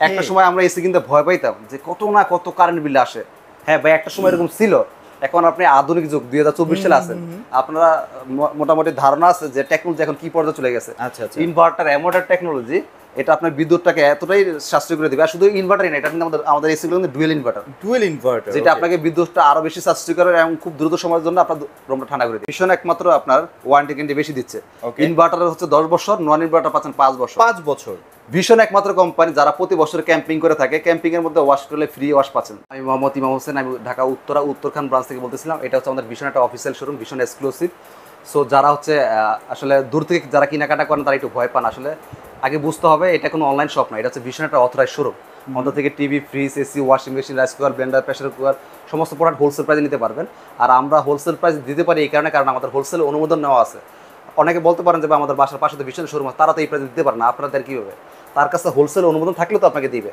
একটা সময় আমরা এসি কিনতে ভয় পাইতাম যে কত না কত কারেন্ট বিল আসে। হ্যাঁ ভাই, একটা সময় এরকম ছিল। এখন আপনি আধুনিক যুগ 2024 সালে আছেন, আপনারা মোটামুটি ধারণা আছে যে টেকনোলজি এখন কি পর্যায়ে চলে গেছে। ইনভার্টার এমোডার টেকনোলজি, এটা আপনার বিদ্যুৎটাকে এতটাই সাশ্রয় করে দিবে। আর শুধু ইনভার্টারই না, এটা কিন্তু আমাদের এসি গুলো কিন্তু ডুয়েল ইনভার্টার, যেটা আপনাকে বিদ্যুৎটা আরো বেশি সাশ্রয় করে এবং খুব দ্রুত সময়ের জন্য আপনার রুমটা ঠান্ডা করে দিবে। ভীষণ একমাত্র আপনার ওয়ারেন্টি কিন্তু বেশি দিচ্ছে। ইনভার্টার হচ্ছে 10 বছর, নন ইনভার্টার পাচ্ছেন 5 বছর। ভীষণ একমাত্র কোম্পানি যারা প্রতি বছর ক্যাম্পিং করে থাকে, ক্যাম্পিং এর মধ্যে ওয়াশ করলে ফ্রি ওয়াশ পাচ্ছেন। আমি মোহাম্মদ ইমাম হোসেন, আমি ঢাকা উত্তরখান ব্রাঞ্চ থেকে বলতেছিলাম। এটা হচ্ছে আমাদের ভীষণ একটা অফিসিয়াল শোরুম, ভীষণ এক্সক্লুসিভ। সো যারা হচ্ছে আসলে দূর থেকে যারা কেনাকাটা করেন তারা একটু ভয় পান। আসলে আগে বুঝতে হবে এটা কোনো অনলাইন শপ না, এটা হচ্ছে ভীষণ একটা অথরাইজ শোরুম। আমাদের থেকে TV, fridge, AC, washing machine, rice cooker, blender, pressure cooker সমস্ত প্রোডাক্ট হোলসেল প্রাইসে নিতে পারবেন। আর আমরা হোলসেল প্রাইস দিতে পারি এই কারণ আমাদের হোলসেল অনুমোদন নেওয়া আছে। অনেকে বলতে পারেন যে আমাদের বাসার পাশে তো ভীষণ শোরুম আছে, তারা তো এই প্রাইস দিতে পারে না। আপনাদের কীভাবে? তার কাছে হোলসেল অনুমোদন থাকলে তো আপনাকে দিবে।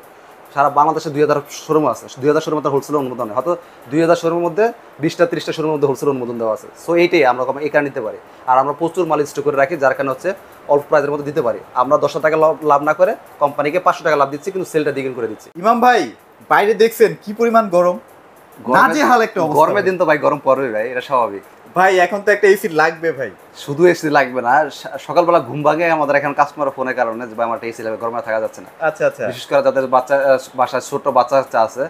সারা বাংলাদেশে 2000 শোরুম আছে, 2000 শোরুম মধ্যে হোলসেল অনুমোদন হয়, হয়তো 2000 শোরুমের মধ্যে 20টা 30টা শোরুমের মধ্যে হোলসেল অনুমোদন দেওয়া আছে। সো এইটাই আমরা এই কারণে নিতে পারি। আর আমরা প্রচুর মাল স্টক করে রাখি, যার কারণে হচ্ছে অল্প প্রাইসের মধ্যে দিতে পারি। আমরা 10 টাকা লাভ না করে কোম্পানিকে 500 টাকা লাভ দিচ্ছি, কিন্তু সেলটা দ্বিগুণ করে দিচ্ছি। ইমাম ভাই, বাইরে দেখছেন কি পরিমাণ গরম, নাজেহাল একটা অবস্থা। গরমের দিন তো ভাই গরম পড়বে ভাই, এটা স্বাভাবিক ভাই। এখন তো একটা এসি লাগবে ভাই। শুধু এসি লাগবে না, সকালবেলা ঘুম ভাঙে আমাদের এখানে কাস্টমার ফোনের কারণে যে আমার এসি লাগবে, গরমে থাকা যাচ্ছে না। আচ্ছা আচ্ছা। বিশেষ করে যাদের বাসায় ছোট বাচ্চা আছে,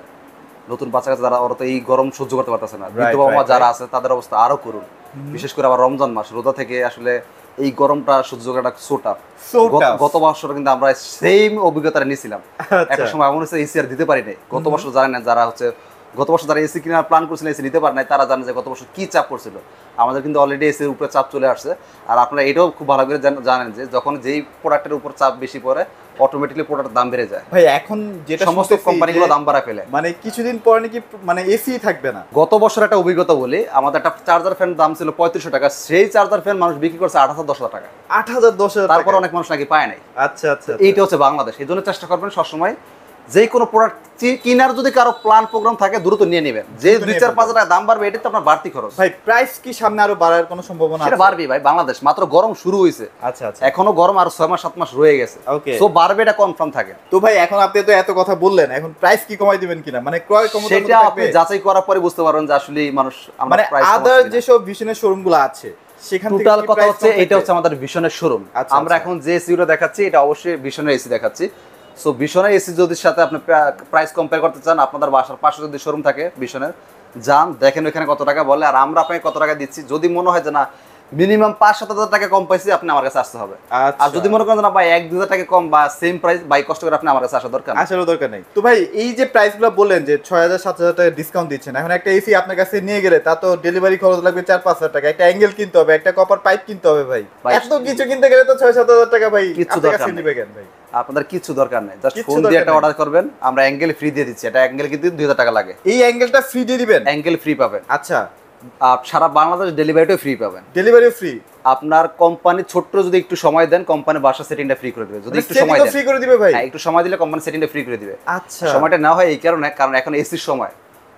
নতুন বাচ্চা কাছে, যারা ওরা তো এই গরম সহ্য করতে পারতেছে না। বৃদ্ধ বাবা যারা আছে তাদের অবস্থা আরো করুন। বিশেষ করে আবার রমজান মাস, রোজা থেকে আসলে এই গরমটা সহ্য করাটা সোটা। গত বছর কিন্তু আমরা সেম অভিজ্ঞতা নিয়েছিলাম। একটা সময় এমন হচ্ছে এসি আর দিতে পারি নাই। গত বছর জানেন না, যারা হচ্ছে গত বছর যারা এসি কেনার প্ল্যান করছিলেন, এসি নিতে পারে নাই, তারা জানে যে গত বছর কি চাপ পড়ছিল। আমাদের কিন্তু অলরেডি এসির উপরে চাপ চলে আসছে। আর আপনারা এটাও খুব ভালো করে জানেন যে যখন যেই প্রোডাক্টের উপর চাপ বেশি পড়ে, অটোমেটিক্যালি প্রোডাক্টের দাম বেড়ে যায় ভাই। এখন যেটা সমস্ত কোম্পানিগুলো দাম বাড়া ফেলে, মানে কিছুদিন পর নাকি মানে এসি থাকবে না। গত বছর একটা অভিজ্ঞতা বলি, আমাদের একটা চার্জার ফ্যান দাম ছিল 3500 টাকা, সেই চার্জার ফ্যান মানুষ বিক্রি করছে 8000-10,000 টাকা। 8000-10,000 টাকা, তারপর অনেক মানুষ নাকি পায় নাই। আচ্ছা আচ্ছা। এইটা হচ্ছে বাংলাদেশ। এই জন্য চেষ্টা করবেন সবসময় যে কোনো প্রোডাক্ট কিনার যদি কারো প্ল্যান প্রোগ্রাম থাকে দ্রুত নিয়ে নেবেন। যে 2-4-5 টাকা দাম বাড়বে, এটা তো আপনার বাড়তি খরচ ভাই। প্রাইস কি সামনে আরো বাড়ার কোনো সম্ভাবনা আছে? সেটা বাড়বে ভাই, বাংলাদেশ মাত্র গরম শুরু হয়েছে। আচ্ছা আচ্ছা। এখনো গরম আর 6-7 মাস রয়ে গেছে। সো বাড়বে, এটা কনফার্ম থাকে। তো ভাই এখন আপনি তো এত কথা বললেন, এখন প্রাইস কি কমাই দিবেন কিনা, মানে ক্রয় ক্ষমতা সেটা আপনি যাচাই করার পরে বুঝতে পারবেন যে আসলে মানুষ মানে আদার যেসব ভিশনের শোরুমগুলো আছে সেখান থেকে টোটাল কথা হচ্ছে এটা হচ্ছে আমাদের ভিশনের শোরুম। আমরা এখন যে এসিটা দেখাচ্ছি এটা অবশ্যই ভিশনের এসি দেখাচ্ছি। সো ভিশনের এসি যদি সাথে আপনি প্রাইস কম্পেয়ার করতে চান, আপনাদের বাসার পাশে যদি শোরুম থাকে ভিশনের, যান দেখেন ওইখানে কত টাকা বলে, আর আমরা আপনাকে কত টাকা দিচ্ছি। যদি মনে হয় যে না মিনিমাম 5-7 হাজার টাকা কম পাইছি, আপনি আমার কাছে আসতে হবে। আর যদি মনে করেন না ভাই 1-2 হাজার টাকা কম বা সেম প্রাইস, বাই কষ্ট করে আপনি আমার কাছে আসার দরকার নেই। তো ভাই এই যে প্রাইসগুলো বললেন যে 6000-7000 টাকা ডিসকাউন্ট দিচ্ছেন, এখন একটা এসি আপনার কাছে নিয়ে গেলে তা তো ডেলিভারি খরচ লাগবে 4-5 হাজার টাকা, একটা অ্যাঙ্গেল কিনতে হবে, একটা কপার পাইপ কিনতে হবে ভাই। এত কিছু কিনতে গেলে তো 6-7 হাজার টাকা ভাই কিছু দরকার নেই ভাই। আপনাদের কিছু দরকার নেই, জাস্ট ফোন দিয়ে একটা অর্ডার করবেন, আমরা অ্যাঙ্গেল ফ্রি দিয়ে দিচ্ছি। এটা অ্যাঙ্গেল কিন্তু 2000 টাকা লাগে। এই অ্যাঙ্গেলটা ফ্রি দিয়ে দিবেন? অ্যাঙ্গেল ফ্রি পাবেন। আচ্ছা। সারা বাংলাদেশ ডেলিভারিটাও ফ্রি পাবেন। ডেলিভারিও ফ্রি। আপনার কোম্পানি ছোট্ট যদি একটু সময় দেন, কোম্পানি বাসা সেটিংটা ফ্রি করে দিবে। যদি একটু সময় দেন, ফ্রি করে দিবে ভাই। হ্যাঁ, একটু সময় দিলে কোম্পানি সেটিংটা ফ্রি করে দিবে। আচ্ছা। সময়টা না হয় এই কারণে, কারণ এখন এসির সময়,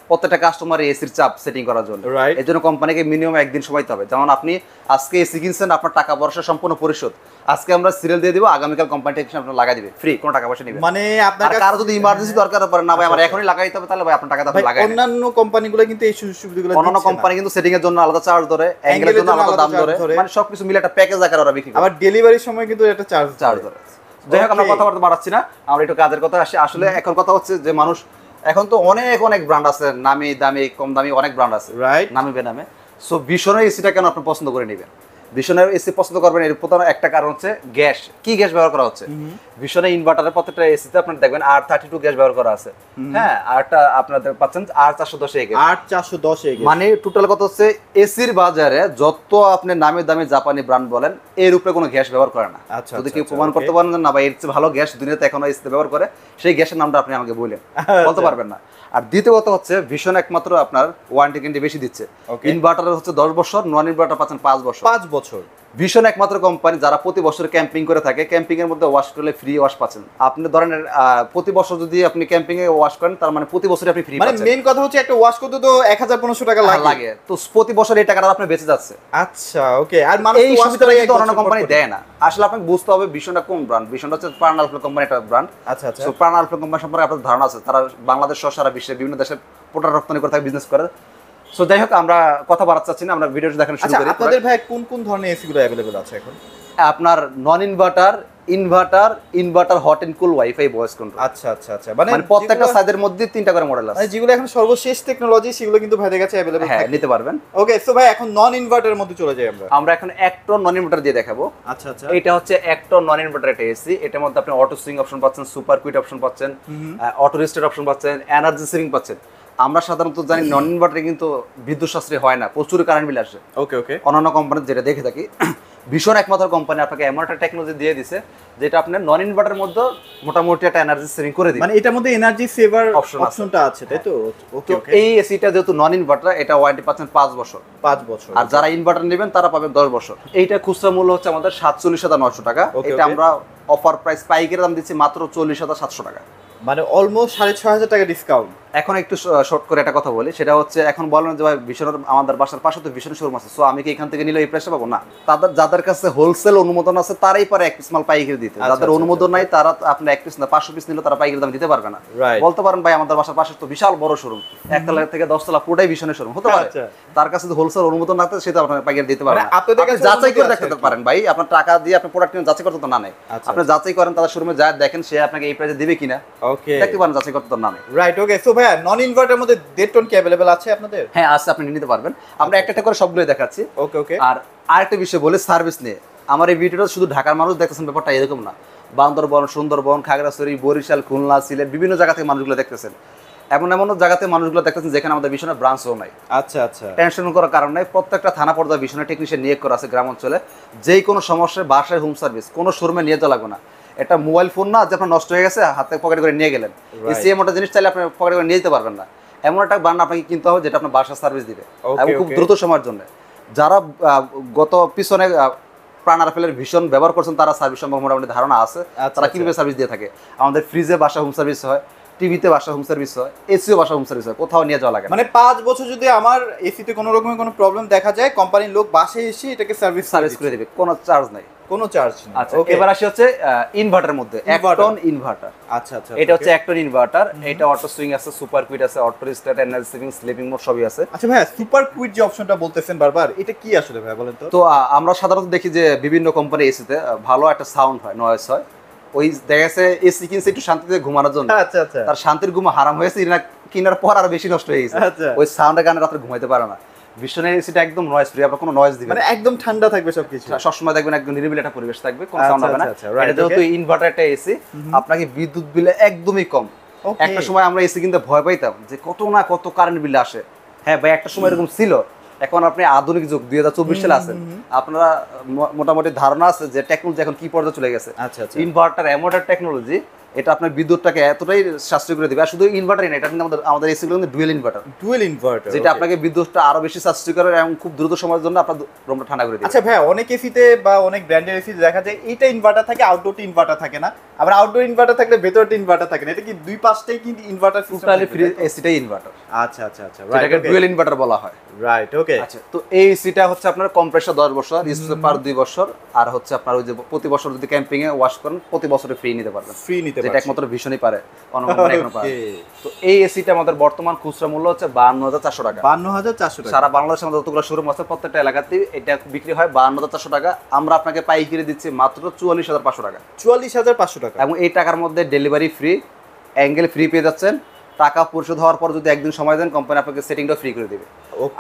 প্রত্যেকটা কাস্টমার এসির চাপ সেটিং করার জন্য। এই জন্য কোম্পানিকে মিনিমাম একদিন সময় দিতে হবে। যেমন আপনি আজকে এসি কিনছেন, আপনার টাকা পয়সা সম্পূর্ণ পরিশোধ আজকে আমরা সিরিয়াল দিয়ে দিব, আগামীকাল কোম্পানি টেকনিশিয়ান আপনার লাগা দিবে ফ্রি, কোনো টাকা পয়সা নেবে। মানে আপনার কারো যদি ইমার্জেন্সি দরকার পড়ে না ভাই আমার এখনই লাগাই দিতে হবে, তাহলে ভাই আপনার টাকা দাও লাগাই। অন্যান্য কোম্পানিগুলো কিন্তু এই সুবিধাগুলো, অন্যান্য কোম্পানি কিন্তু সেটিং এর জন্য আলাদা চার্জ ধরে, অ্যাঙ্গেলের জন্য আলাদা দাম ধরে, মানে সবকিছু মিলে একটা প্যাকেজ আকারে ওরা বিক্রি করে। আবার ডেলিভারির সময় কিন্তু একটা চার্জ ধরে। যাই হোক, আমরা কথাবার্তা বাড়াচ্ছি না, আমরা একটু কাজের কথা আসি। আসলে এখন কথা হচ্ছে যে মানুষ এখন তো অনেক ব্র্যান্ড আছে, নামি দামি কম দামি অনেক ব্র্যান্ড আছে, রাইট, নামি বেনামে। সো ভীষণের এসিটা কেন আপনি পছন্দ করে নেবেন? ভীষণের এসি পছন্দ করবেন এর প্রধান একটা কারণ হচ্ছে গ্যাস। কি গ্যাস ব্যবহার করা হচ্ছে? ভীষণের ইনভার্টারের প্রত্যেকটা এসিতে আপনারা দেখবেন R32 গ্যাস ব্যবহার করা আছে। হ্যাঁ, আরটা আপনাদের পাচ্ছেন R410 গ্যাস। R410 গ্যাস মানে টোটাল কথা হচ্ছে এসির বাজারে যত আপনি নামি দামি জাপানি ব্র্যান্ড বলেন, এর উপরে কোনো গ্যাস ব্যবহার করে না। যদি কেউ প্রমাণ করতে পারেন না ভাই এর চেয়ে ভালো গ্যাস দুনিয়াতে এখনো এসিতে ব্যবহার করে, সেই গ্যাসের নামটা আপনি আমাকে বললেন, বলতে পারবেন না। আর দ্বিতীয় কথা হচ্ছে ভীষণ একমাত্র আপনার ওয়ারেন্টি কিন্তু বেশি দিচ্ছে। ইনভার্টার হচ্ছে 10 বছর, নন ইনভার্টার পাচ্ছেন 5 বছর। ভীষণ একমাত্র কোম্পানি যারা প্রতি বছর ক্যাম্পিং করে থাকে, ক্যাম্পিং এর মধ্যে ওয়াশ করলে ফ্রি ফ্রি ওয়াশ পাচ্ছেন। আপনি ধরেন প্রতি বছর যদি আপনি ক্যাম্পিং এ ওয়াশ করেন তার মানে প্রতি বছরই আপনি ফ্রি মানে পাচ্ছেন। মেইন কথা হচ্ছে একটা ওয়াশ করতে তো 1500 টাকা লাগে, তো প্রতি বছর এই টাকাটা আপনার বেঁচে যাচ্ছে। আচ্ছা ওকে। আর মানুষ এই ওয়াশ সুবিধাটা করে কিন্তু অন্য কোম্পানি দেয় না। আসলে আপনাকে বুঝতে হবে ভীষণটা কোন ব্র্যান্ড। ভীষণটা হচ্ছে প্রাণ আলফা কোম্পানি একটা ব্র্যান্ড। আচ্ছা আচ্ছা। সো প্রাণ আলফা কোম্পানি সম্পর্কে আপনাদের ধারণা আছে, তারা বাংলাদেশ সহ সারা বিশ্বে বিভিন্ন দেশে প্রোডাক্ট রপ্তানি করে থাকে, বিজনেস করে। সো যাই হোক, আমরা কথা বাড়াতে চাচ্ছি না, আমরা ভিডিওটা দেখানো শুরু করি। আপনাদের ভাই কোন কোন ধরনের এসি গুলো अवेलेबल আছে এখন? আপনার non inverter, inverter, hot and cool, wifi, voice control. আচ্ছা আচ্ছা আচ্ছা। মানে প্রত্যেকটা সাইজের মধ্যে 3টা করে মডেল আছে। মানে যেগুলো এখন সর্বশেষ টেকনোলজি সেগুলো কিন্তু ভাইদের কাছে अवेलेबल হ্যাঁ, থাকে, নিতে পারবেন। ওকে। সো ভাই এখন নন ইনভার্টারের মধ্যে চলে যাই আমরা এখন একটন নন ইনভার্টার দিয়ে দেখাবো। আচ্ছা আচ্ছা। এটা হচ্ছে একটন নন ইনভার্টার একটা এসি। এটার মধ্যে আপনি অটো সুইং অপশন পাচ্ছেন, সুপার কুইট অপশন পাচ্ছেন, অটো রিস্টার্ট অপশন পাচ্ছেন, এনার্জি সেভিং পাচ্ছেন। আমরা সাধারণত জানি নন ইনভার্টারে কিন্তু বিদ্যুৎ সাশ্রয় হয় না, প্রচুর কারেন্ট বিল আসে। ওকে ওকে। অন্যান্য কোম্পানি যেটা দেখে থাকি, ভীষণ একমাত্র কোম্পানি আপনাকে এমন একটা টেকনোলজি দিয়ে দিছে যেটা আপনার নন ইনভার্টারের মধ্যে মোটামুটি একটা এনার্জি সেভিং করে দিবে। মানে এটার মধ্যে এনার্জি সেভার অপশনটা আছে, তাই তো? ওকে ওকে। এই এসিটা যেহেতু নন ইনভার্টার, এটা ওয়ারেন্টি পাচ্ছেন 5 বছর। 5 বছর। আর যারা ইনভার্টার নেবেন তারা পাবেন 10 বছর। এইটা খুচরা মূল্য হচ্ছে আমাদের 47,900 টাকা। এটা আমরা অফার প্রাইস পাইকারি দাম দিচ্ছি মাত্র 40,700 টাকা। মানে অলমোস্ট 6,500 টাকা ডিসকাউন্ট। এখন একটু শর্ট করে একটা কথা বলি, সেটা হচ্ছে এখন বলেন যে ভাই ভীষণের আমাদের বাসার পাশে তো ভীষণ শোরুম আছে, সো আমি কি এখান থেকে নিলে এই প্রাইসটা পাবো না? যাদের কাছে হোলসেল অনুমোদন আছে তারাই পারে এক পিস মাল পাইকারি দিতে। যাদের অনুমোদন নাই তারা আপনি এক পিস না 500 পিস নিলে তারা পাইকারি দাম দিতে পারবে না। বলতে পারেন ভাই আমাদের বাসার পাশে তো বিশাল বড় শোরুম, 1 তলা থেকে 10 তলা পুরোটাই ভীষণের শোরুম হতে পারে। তার কাছে তো হোলসেল অনুমোদন না থাকে, সেটা আপনার পাইকারি দিতে পারবে না। আপনি যাচাই করে দেখতে পারেন ভাই, আপনার টাকা দিয়ে আপনি প্রোডাক্ট কিনে যাচাই করতে তো না নেই। আপনি যাচাই করেন তাদের শোরুমে যায় দেখেন সে আপনাকে এই প্রাইসে দিবে কিনা, ওকে দেখতে পারেন, যাচাই করতে তো না নেই। Right okay. সো ভাই নন ইনভার্টারের মধ্যে 1.5 টন কি अवेलेबल আছে আপনাদের? হ্যাঁ আছে, আপনি নিতে পারবেন। আমরা একটা একটা করে সবগুলো দেখাচ্ছি। ওকে ওকে। আর আরেকটা বিষয় বলে সার্ভিস নিয়ে, আমার এই ভিডিওটা শুধু ঢাকার মানুষ দেখতেছেন ব্যাপারটা এরকম না। বান্দরবন, সুন্দরবন, খাগড়াছড়ি, বরিশাল, খুলনা, সিলেট বিভিন্ন জায়গা থেকে মানুষগুলো দেখতেছেন। এমন জায়গাতে মানুষগুলো দেখতেছেন যেখানে আমাদের ভীষণের ব্রাঞ্চও নাই। আচ্ছা আচ্ছা। টেনশন করার কারণ নাই, প্রত্যেকটা থানা পর্যায়ে ভীষণের টেকনিশিয়ান নিয়োগ করা আছে গ্রাম অঞ্চলে। যেই কোনো সমস্যায় বাসায় হোম সার্ভিস, কোনো শোরুমে নিয়ে যাওয়া লাগবে না। এটা মোবাইল ফোন না যে আপনার নষ্ট হয়ে গেছে হাতে পকেটে করে নিয়ে গেলেন, এসি এমন একটা জিনিস চাইলে আপনি পকেটে করে নিয়ে যেতে পারবেন না। এমন একটা বান্না আপনাকে কিনতে হবে যেটা আপনার বাসার সার্ভিস দিবে এবং খুব দ্রুত সময়ের জন্য। যারা গত পিছনে প্রাণ আরফেলের ভীষণ ব্যবহার করছেন তারা সার্ভিস সম্পর্কে মোটামুটি ধারণা আছে, তারা কিভাবে সার্ভিস দিয়ে থাকে। আমাদের ফ্রিজে বাসা হোম সার্ভিস হয়, টিভিতে বাসা হোম সার্ভিস হয়, এসিও বাসা হোম সার্ভিস হয়, কোথাও নিয়ে যাওয়া লাগে। মানে 5 বছর যদি আমার এসিতে কোনো রকমের কোনো প্রবলেম দেখা যায়, কোম্পানির লোক বাসায় এসে এটাকে সার্ভিস করে দিবে, কোনো চার্জ নাই, কোনো চার্জ নেই। আচ্ছা এবার আসি হচ্ছে ইনভার্টারের মধ্যে একটন ইনভার্টার। আচ্ছা আচ্ছা। এটা হচ্ছে একটন ইনভার্টার। এটা অটো সুইং আছে, সুপার কুইট আছে, auto restart, energy saving, sleeping mode সবই আছে। আচ্ছা ভাই সুপার কুইট যে অপশনটা বলতেছেন বারবার, এটা কি আসলে ভাই বলেন তো? তো আমরা সাধারণত দেখি যে বিভিন্ন কোম্পানি এসিতে ভালো একটা সাউন্ড হয়, নয়েজ হয়। ওই দেখা গেছে এসি কিনছে একটু শান্তিতে ঘুমানোর জন্য, আচ্ছা আচ্ছা, তার শান্তির ঘুম হারাম হয়েছে, কিনার পর আর বেশি নষ্ট হয়ে গেছে। ওই সাউন্ডের কারণে রাতে ঘুমাইতে পারে না। বিশ্বনের এসিটা একদম নয়েজ ফ্রি, আপনার কোনো নয়েজ দিবে মানে একদম ঠান্ডা থাকবে সবকিছু, সবসময় দেখবেন একদম নিরিবিলি একটা পরিবেশ থাকবে, কোনো সাউন্ড হবে না। এটা যেহেতু ইনভার্টার একটা এসি, আপনাকে বিদ্যুৎ বিলে একদমই কম। একটা সময় আমরা এসি কিনতে ভয় পাইতাম যে কত কারেন্ট বিল আসে। হ্যাঁ ভাই, একটা সময় এরকম ছিল। এখন আপনি আধুনিক যুগ 2024 সালে আছেন, আপনারা মোটামুটি ধারণা আছে যে টেকনোলজি এখন কি পর্যায়ে চলে গেছে। ইনভার্টার এমন একটা টেকনোলজি, এটা আপনার বিদ্যুৎটাকে এতটাই সাশ্রয় করে দিবে। আর শুধু ইনভার্টারই না, এটা কিন্তু আমাদের এসিগুলো কিন্তু ডুয়েল ইনভার্টার, যেটা আপনাকে বিদ্যুৎটা আরো বেশি সাশ্রয় করে এবং খুব দ্রুত সময়ের জন্য আপনার রুমটা ঠান্ডা করে দিবে। আচ্ছা ভাই, অনেক এসিতে বা অনেক ব্র্যান্ডের এসিতে দেখা যায় এটা ইনভার্টার থাকে, আউটডোর ইনভার্টার থাকে না, আবার আউটডোর ইনভার্টার থাকলে ভেতরটা ইনভার্টার থাকে না। এটা কি দুই পাশটাই কিন্তু ইনভার্টার সিস্টেম? টোটালি ফ্রি এসিটাই ইনভার্টার। আচ্ছা আচ্ছা আচ্ছা, এটাকে ডুয়েল ইনভার্টার বলা হয়। Right okay. আচ্ছা, তো এই এসিটা হচ্ছে আপনার কম্প্রেসর 10 বছর, রিস্টোর পার 2 বছর, আর হচ্ছে আপনার ওই যে প্রতি বছর যদি ক্যাম্পিং এ ওয়াশ করেন প্রতি বছরে ফ্রি নিতে পারবেন। যেটা একমাত্র ভীষণই পারে, অন্য কোম্পানি এখনো পারে। তো এই এসিটা আমাদের বর্তমান খুচরা মূল্য হচ্ছে 52,400 টাকা। 52,400 টাকা। সারা বাংলাদেশের মধ্যে যতগুলো শোরুম আছে প্রত্যেকটা এলাকাতেই এটা বিক্রি হয় 52,400 টাকা। আমরা আপনাকে পাইকারি দিচ্ছি মাত্র 44,500 টাকা। 44,500 টাকা। এবং এই টাকার মধ্যে ডেলিভারি ফ্রি, অ্যাঙ্গেল ফ্রি পেয়ে যাচ্ছেন। টাকা পরিশোধ হওয়ার পর যদি একদিন সময় দেন, কোম্পানি আপনাকে সেটিংটা ফ্রি করে দিবে।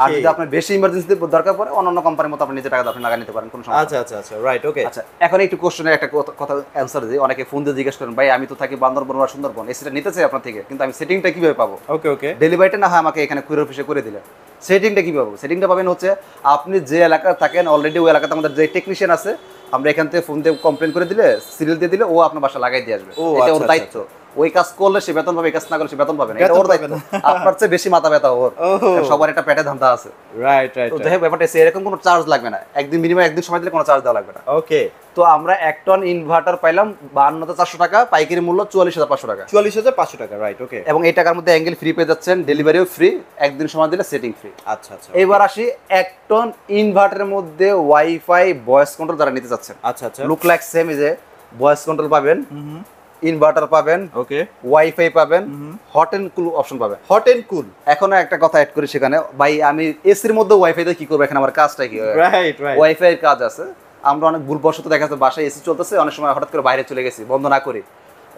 আর যদি আপনার বেশি ইমার্জেন্সি দরকার পড়ে, অন্যান্য কোম্পানির মতো আপনি নিজে টাকা আপনি লাগা নিতে পারেন, কোনো সমস্যা। আচ্ছা আচ্ছা আচ্ছা, রাইট ওকে। আচ্ছা, এখন একটু কোশ্চেনের একটা কথা অ্যানসার দিই। অনেকে ফোন দিয়ে জিজ্ঞেস করেন, ভাই আমি তো থাকি বান্দরবন বা সুন্দরবন, এসিটা নিতে চাই আপনার থেকে, কিন্তু আমি সেটিংটা কিভাবে পাবো? ওকে ওকে। ডেলিভারিটা না হয় আমাকে এখানে কুরিয়ার অফিসে করে দিলেন, সেটিংটা কি পাবো? সেটিংটা পাবেন হচ্ছে আপনি যে এলাকায় থাকেন অলরেডি ওই এলাকাতে আমাদের যে টেকনিশিয়ান আছে, আমরা এখান থেকে ফোন দিয়ে কমপ্লেন করে দিলে, সিরিয়াল দিয়ে দিলে ও আপনার বাসা লাগাই দিয়ে আসবে। এটা ওর দায়িত্ব। ওই কাজ করলে সে বেতন পাবে, এই কাজ না করলে সে বেতন পাবে না, এটা ওর দায়িত্ব। আপনার চেয়ে বেশি মাথা ব্যথা ওর, সবার একটা পেটে ধান্দা আছে। Right right. তো যাই হোক ব্যাপারটা এরকম কোনো চার্জ লাগবে না, একদিন মিনিমাম একদিন সময় দিলে কোনো চার্জ দেওয়া লাগবে না। ওকে। তো আমরা 1 টন ইনভার্টার পাইলাম 52,400 টাকা, পাইকারি মূল্য 44,500 টাকা। 44,500 টাকা, রাইট। ওকে। এবং এই টাকার মধ্যে অ্যাঙ্গেল ফ্রি পেয়ে যাচ্ছেন, ডেলিভারিও ফ্রি, একদিন সময় দিলে সেটিং ফ্রি। আচ্ছা আচ্ছা। এবার আসি 1 টন ইনভার্টারের মধ্যে ওয়াইফাই ভয়েস কন্ট্রোল যারা নিতে চাচ্ছেন। আচ্ছা আচ্ছা। লুক লাইক সেম, এই যে ভয়েস কন্ট্রোল পাবেন, ইনভার্টার পাবেন, ওকে, ওয়াইফাই পাবেন, হট এন্ড কুল অপশন পাবেন। Hot and cool. এখন একটা কথা অ্যাড করি সেখানে, ভাই আমি এসির মধ্যে ওয়াইফাই দিয়ে কি করব, এখানে আমার কাজটা কি? Right right. ওয়াইফাই এর কাজ আছে। আমরা অনেক ভুলবশত দেখা যাচ্ছে বাসায় এসি চলতেছে, অনেক সময় হঠাৎ করে বাইরে চলে গেছি, বন্ধ না করি,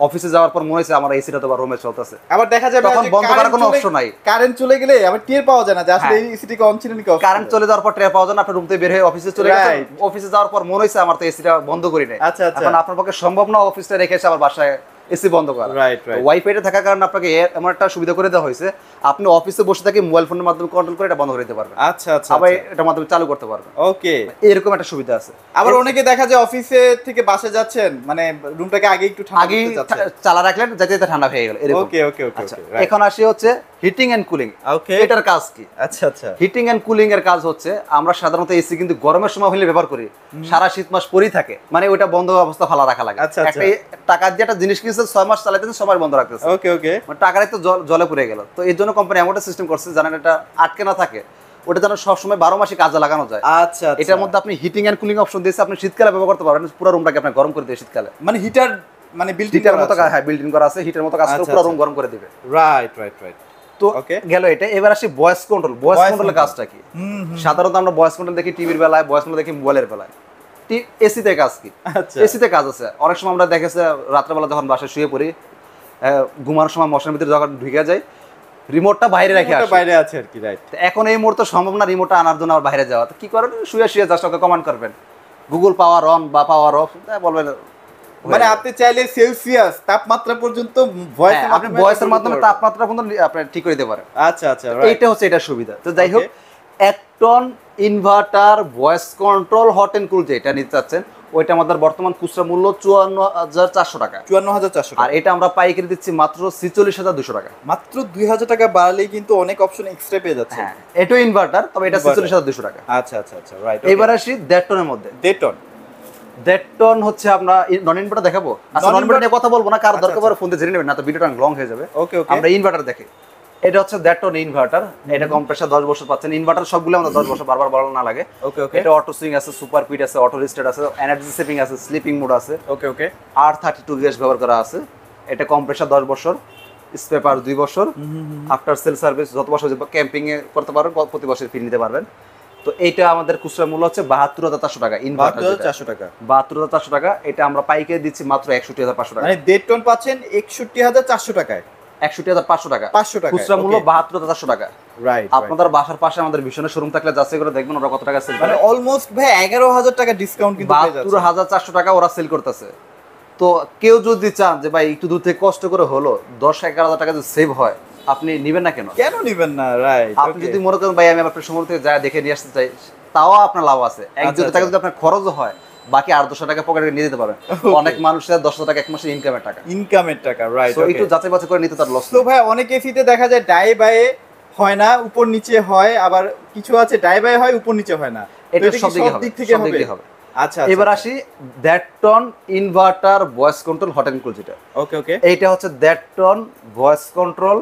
অফিসে যাওয়ার পর মনে হয়েছে আমার এসিটা তো রুমে চলতেছে, আবার দেখা যাবে তখন বন্ধ করার কোনো অপশন নাই। কারেন্ট চলে গেলে আবার টের পাওয়া যায় না যে আসলে এই এসিটা অন ছিল নাকি অফ। কারেন্ট চলে যাওয়ার পর টের পাওয়া যায় না, আপনি রুম থেকে বের হয়ে অফিসে চলে গেছেন, অফিসে যাওয়ার পর মনে হয়েছে আমার তো এসিটা বন্ধ করি নাই। আচ্ছা আচ্ছা। এখন আপনার পক্ষে সম্ভব না অফিসটা রেখে এসে আমার বাসায় এসি বন্ধ করা। Right right. ওয়াইফাইটা থাকার কারণে আপনাকে এমন একটা সুবিধা করে দেওয়া হয়েছে, আপনি অফিসে বসে থেকে মোবাইল ফোনের মাধ্যমে কন্ট্রোল করে এটা বন্ধ করে দিতে পারবেন। আচ্ছা আচ্ছা। আবার এটার মাধ্যমে চালু করতে পারবেন। ওকে, এরকম একটা সুবিধা আছে। আবার অনেকে দেখা যায় অফিসে থেকে বাসায় যাচ্ছেন, মানে রুমটাকে আগে একটু ঠান্ডা আগে করতে যাচ্ছেন, চালা রাখলেন যাতে এটা ঠান্ডা হয়ে গেল এরকম। ওকে ওকে ওকে। আচ্ছা, এখন আসি হচ্ছে হিটিং এন্ড কুলিং। ওকে, এটার কাজ কি? আচ্ছা আচ্ছা। হিটিং এন্ড কুলিং এর কাজ হচ্ছে, আমরা সাধারণত এসি কিন্তু গরমের সময় হলে ব্যবহার করি, সারা শীত মাস পরেই থাকে, মানে ওটা বন্ধ অবস্থা ফালা রাখা লাগে। আচ্ছা আচ্ছা। একটা টাকা দিয়ে একটা জিনিস কিনছে 6 মাস চালাইতেছে, সবাই বন্ধ রাখতেছে। ওকে ওকে। মানে টাকাটাই তো জলে পুড়ে গেল। তো এর জন্য কোম্পানি এমন একটা সিস্টেম করছে জানেন, এটা আটকে না থাকে, ওটা যেন সবসময় 12 মাসই কাজে লাগানো যায়। আচ্ছা আচ্ছা। এটার মধ্যে আপনি হিটিং এন্ড কুলিং অপশন দিয়েছে, আপনি শীতকালে ব্যবহার করতে পারবেন, পুরো রুমটাকে আপনি গরম করে দিবে শীতকালে। মানে হিটার, মানে বিল্ট হিটার মতো কাজ, হ্যাঁ বিল্ট ইন করা আছে, হিটার মতো কাজ করে পুরো রুম গরম করে দিবে। Right right right. তো গেল এটা। এবার আসি ভয়েস কন্ট্রোল। ভয়েস কন্ট্রোলের কাজটা কি? সাধারণত আমরা ভয়েস কন্ট্রোল দেখি টিভির বেলায়, ভয়েস কন্ট্রোল দেখি মোবাইলের বেলায়। এসিতে কাজ কি? এসিতে কাজ আছে। অনেক সময় আমরা দেখেছি রাত্রেবেলা যখন বাসায় শুয়ে পড়ি, ঘুমানোর সময় মশার ভিতরে যখন ঢুকে যায়, রিমোটটা বাইরে রেখে আসি, বাইরে আছে আর কি। রাইট। এখন এই মুহূর্তে সম্ভব না রিমোটটা আনার জন্য আবার বাইরে যাওয়া। তো কি করেন, শুয়ে শুয়ে জাস্ট ওকে কমান্ড করবেন, গুগল পাওয়ার অন বা পাওয়ার অফ, বলবেন। মানে আপনি চাইলে সেলসিয়াস তাপমাত্রা পর্যন্ত ভয়েসের আপনি ভয়েসের মাধ্যমে তাপমাত্রা পর্যন্ত আপনি ঠিক করে দিতে পারেন। আচ্ছা আচ্ছা। এইটা হচ্ছে এটা সুবিধা। তো যাই হোক, 1 ton inverter voice control hot and cool যেটা নিতে চাচ্ছেন, ওইটা আমাদের বর্তমান খুচরা মূল্য 54,400 টাকা। 54,400 আর এটা আমরা পাইকারি দিচ্ছি মাত্র 46,200 টাকা। মাত্র 2,000 টাকা বাড়লেই কিন্তু অনেক অপশন এক্সট্রা পেয়ে যাচ্ছে। হ্যাঁ, এটাও ইনভার্টার, তবে এটা 46,200 টাকা। আচ্ছা আচ্ছা আচ্ছা। রাইট। এবার আসি 1.5 টনের মধ্যে। 1.5 টন। 1.5 টন হচ্ছে আমরা নন ইনভার্টার দেখাবো। আচ্ছা, নন ইনভার্টার নিয়ে কথা বলবো না, কার দরকার পড়ে ফোন দিয়ে জেনে নেবেন, না তো ভিডিওটা লং হয়ে যাবে। ওকে ওকে। আমরা ইনভার্টার দেখি। এটা হচ্ছে 1.5 টন ইনভার্টার, এটা কম্প্রেসার 10 বছর পাচ্ছেন। ইনভার্টার সবগুলো আমাদের 10 বছর, বারবার বলা না লাগে। ওকে ওকে। এটা অটো সুইং আছে, সুপার পিট আছে, অটো রিস্টার্ট আছে, এনার্জি সেভিং আছে, স্লিপিং মোড আছে। ওকে ওকে। R32 গ্যাস ব্যবহার করা আছে। এটা কম্প্রেসার 10 বছর, স্পেয়ার 2 বছর, আফটার সেল সার্ভিস যত বছর ক্যাম্পিং এ করতে পারবেন, প্রতি বছর ফ্রি নিতে পারবেন। তো এইটা আমাদের খুচরা মূল্য হচ্ছে 72,400 টাকা। ইনভার্টার 72,400 টাকা। 72,400 টাকা। এটা আমরা পাইকারি দিচ্ছি মাত্র 61,500 টাকা। মানে 1.5 টন পাচ্ছেন 61,400 টাকায়। 61,500 টাকা। 500 টাকা। খুচরা মূল্য 72,400 টাকা। রাইট। আপনাদের বাসার পাশে আমাদের ভীষণ শোরুম থাকলে যাচাই করে দেখবেন ওরা কত টাকা সেল করে। মানে অলমোস্ট ভাই 11,000 টাকা ডিসকাউন্ট কিন্তু পেয়ে যাচ্ছে। 72,400 টাকা ওরা সেল করতেছে। তো কেউ যদি চান যে ভাই একটু দূর থেকে কষ্ট করে হলো 10-11,000 টাকা যদি সেভ হয়, আপনি নেবেন না কেন? কেন নেবেন না? রাইট। আপনি যদি মনে করেন ভাই আমি আপনার সময় থেকে যা দেখে নিয়ে আসতে চাই, তাও আপনার লাভ আছে। এক দুটো টাকা যদি আপনার খরচও হয়, বাকি 800 টাকা পকেটে নিয়ে যেতে পারেন। অনেক মানুষের 10,000 টাকা এক মাসের ইনকামের টাকা। ইনকামের টাকা, রাইট। তো একটু যাচাই বাছাই করে নিতে তার লস। তো ভাই অনেক এসিতে দেখা যায় ডাই বাই হয় না, উপর নিচে হয়, আবার কিছু আছে ডাই বাই হয় উপর নিচে হয় না। এটা সব দিক থেকে হবে। আচ্ছা, এবার আসি 1.5 ton inverter voice control hot and cool যেটা। Okay okay. এইটা হচ্ছে 1.5 ton voice control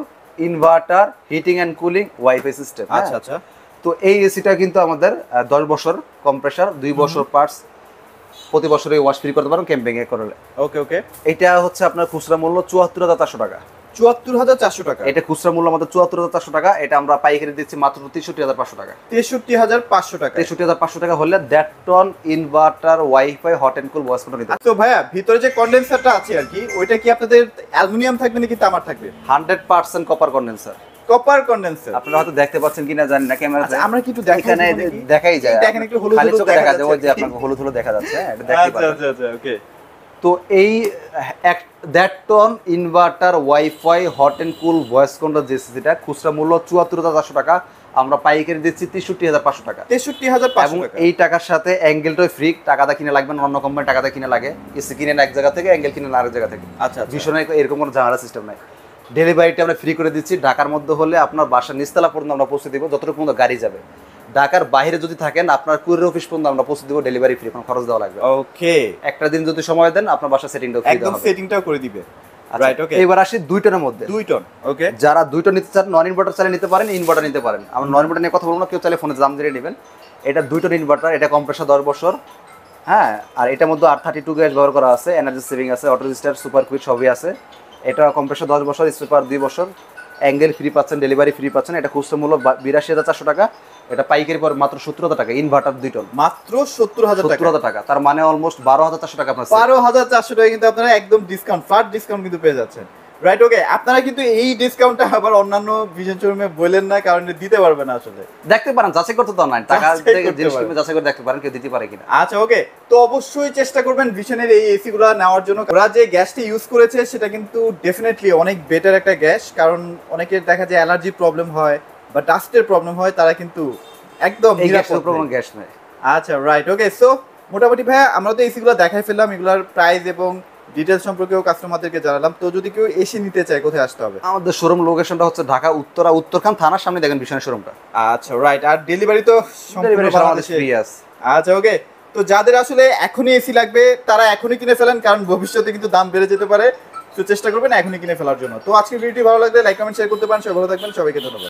inverter heating and cooling wifi system. আচ্ছা আচ্ছা। তো এই এসিটা কিন্তু আমাদের 10 বছর কম্প্রেসার, 2 বছর পার্টস, প্রতি বছরে ওয়াশ ফ্রি করতে পারেন ক্যাম্পিং এ করলে। ওকে ওকে। এটা হচ্ছে আপনার খুচরা মূল্য 74,400 টাকা। 74,400 টাকা। এটা খুচরা মূল্য আমাদের 74,400 টাকা। এটা আমরা পাইকারি দিচ্ছি মাত্র 63,500 টাকা। 63,500 টাকা। 63,500 টাকা হলে 1.5 ton inverter wifi hot and cool voice control নিতে পারবেন। তো ভাইয়া ভিতরে যে কন্ডেন্সারটা আছে আর কি, ওইটা কি আপনাদের অ্যালুমিনিয়াম থাকবে নাকি তামার থাকবে? 100% কপার কন্ডেন্সার। Copper condenser. আপনারা হয়তো দেখতে পাচ্ছেন কিনা জানি না ক্যামেরাতে। আমরা কি একটু দেখাই? এখানে দেখাই যায়। দেখেন একটু হলুদ হলুদ দেখা যায়। ওই যে আপনাকে হলুদ হলুদ দেখা যাচ্ছে, হ্যাঁ এটা দেখতে পাচ্ছেন। আচ্ছা আচ্ছা ওকে। তো এই 1.5 ton inverter wifi hot and cool voice control যেটা খুচরা মূল্য 74,400 টাকা, আমরা পাইকারি দিচ্ছি 63,500 টাকা। 63,500 এবং টাকা। এই টাকার সাথে অ্যাঙ্গেলটাও ফ্রি, টাকাটা কিনে লাগবে না, অন্য কোম্পানি টাকাটা কিনে লাগে, এসি কিনেন এক জায়গা থেকে, অ্যাঙ্গেল কিনেন আরেক জায়গা থেকে। আচ্ছা আচ্ছা। ভীষণ এরকম কোনো ঝামেলা সিস্টেম নাই। ডেলিভারিটা আমরা ফ্রি করে দিচ্ছি, ঢাকার মধ্যে হলে আপনার বাসার নিচতলা পর্যন্ত আমরা পৌঁছে দিব, যতটুকু পর্যন্ত গাড়ি যাবে। ঢাকার বাইরে যদি থাকেন আপনার কুরিয়ার অফিস পর্যন্ত আমরা পৌঁছে দিব, ডেলিভারি ফ্রি, কোনো খরচ দেওয়া লাগবে। ওকে, একটা দিন যদি সময় দেন আপনার বাসা সেটিংটাও ফ্রি একদম দেওয়া হবে। সেটিংটাও করে দিবে। রাইট, ওকে। এবার আসি 2 টনের মধ্যে। 2 টন, ওকে। যারা 2 টন নিতে চান, নন ইনভার্টার চাইলে নিতে পারেন, ইনভার্টার নিতে পারেন। আমরা নন ইনভার্টার নিয়ে কথা বলবো না, কেউ চাইলে ফোনে দাম দিয়ে নেবেন। এটা 2 টন ইনভার্টার, এটা কম্প্রেসার 10 বছর, হ্যাঁ। আর এটার মধ্যে R32 গ্যাস ব্যবহার করা আছে, এনার্জি সেভিং আছে, অটো রেজিস্টার, সুপার কুইক সবই আছে। এটা কম্প্রেসার 10 বছর, স্পিপার 2 বছর, অ্যাঙ্গেল ফ্রি পাচ্ছেন, ডেলিভারি ফ্রি পাচ্ছেন। এটা খুচরা মূল্য 82,400 টাকা, এটা পাইকারি পর মাত্র 17,000 টাকা। ইনভার্টার 2 টন মাত্র 70,000 টাকা। 70,000 টাকা, তার মানে অলমোস্ট 12,400 টাকা আপনার। 12,400 টাকা কিন্তু আপনারা একদম ডিসকাউন্ট, ফ্ল্যাট ডিসকাউন্ট কিন্তু পেয়ে যাচ্ছেন। রাইট, ওকে। আপনারা কিন্তু এই ডিসকাউন্টটা আবার অন্যান্য ভিশন শোরুমে বলেন না, কারণ দিতে পারবে না আসলে। দেখতে পারেন, যাচাই করতে তো অনলাইন টাকা যাচাই থেকে করতে জিনিস পারেন। কিনে যাচাই করে দেখতে পারেন কেউ দিতে পারে কিনা। আচ্ছা, ওকে। তো অবশ্যই চেষ্টা করবেন ভিশনের এই এসি গুলো নেওয়ার জন্য। ওরা যে গ্যাসটি ইউজ করেছে সেটা কিন্তু ডেফিনেটলি অনেক বেটার একটা গ্যাস, কারণ অনেকের দেখা যায় অ্যালার্জি প্রবলেম হয় বা ডাস্টের প্রবলেম হয়, তারা কিন্তু একদম এই নিরাপদ গ্যাসের প্রবলেম নেই। গ্যাস নেই। আচ্ছা, রাইট, ওকে। সো মোটামুটি ভাইয়া আমরা তো এসিগুলো দেখাই ফেললাম, এগুলোর প্রাইস এবং ডিটেলস সম্পর্কেও কাস্টমারদেরকে জানালাম। তো যদি কেউ এসি নিতে চায় কোথায় আসতে হবে? আমাদের শোরুম লোকেশনটা হচ্ছে ঢাকা উত্তরখান থানার সামনে, দেখেন বিশনের শোরুমটা। আচ্ছা, রাইট। আর ডেলিভারি তো সম্পূর্ণ বাংলাদেশে ফ্রি আছে। আচ্ছা, ওকে। তো যাদের আসলে এখনই এসি লাগবে তারা এখনই কিনে ফেলেন, কারণ ভবিষ্যতে কিন্তু দাম বেড়ে যেতে পারে। তো চেষ্টা করবেন এখনই কিনে ফেলার জন্য। তো আজকের ভিডিওটি ভালো লাগলে লাইক কমেন্ট শেয়ার করতে পারেন। সবাই ভালো থাকবেন, সবাইকে ধন্যবাদ।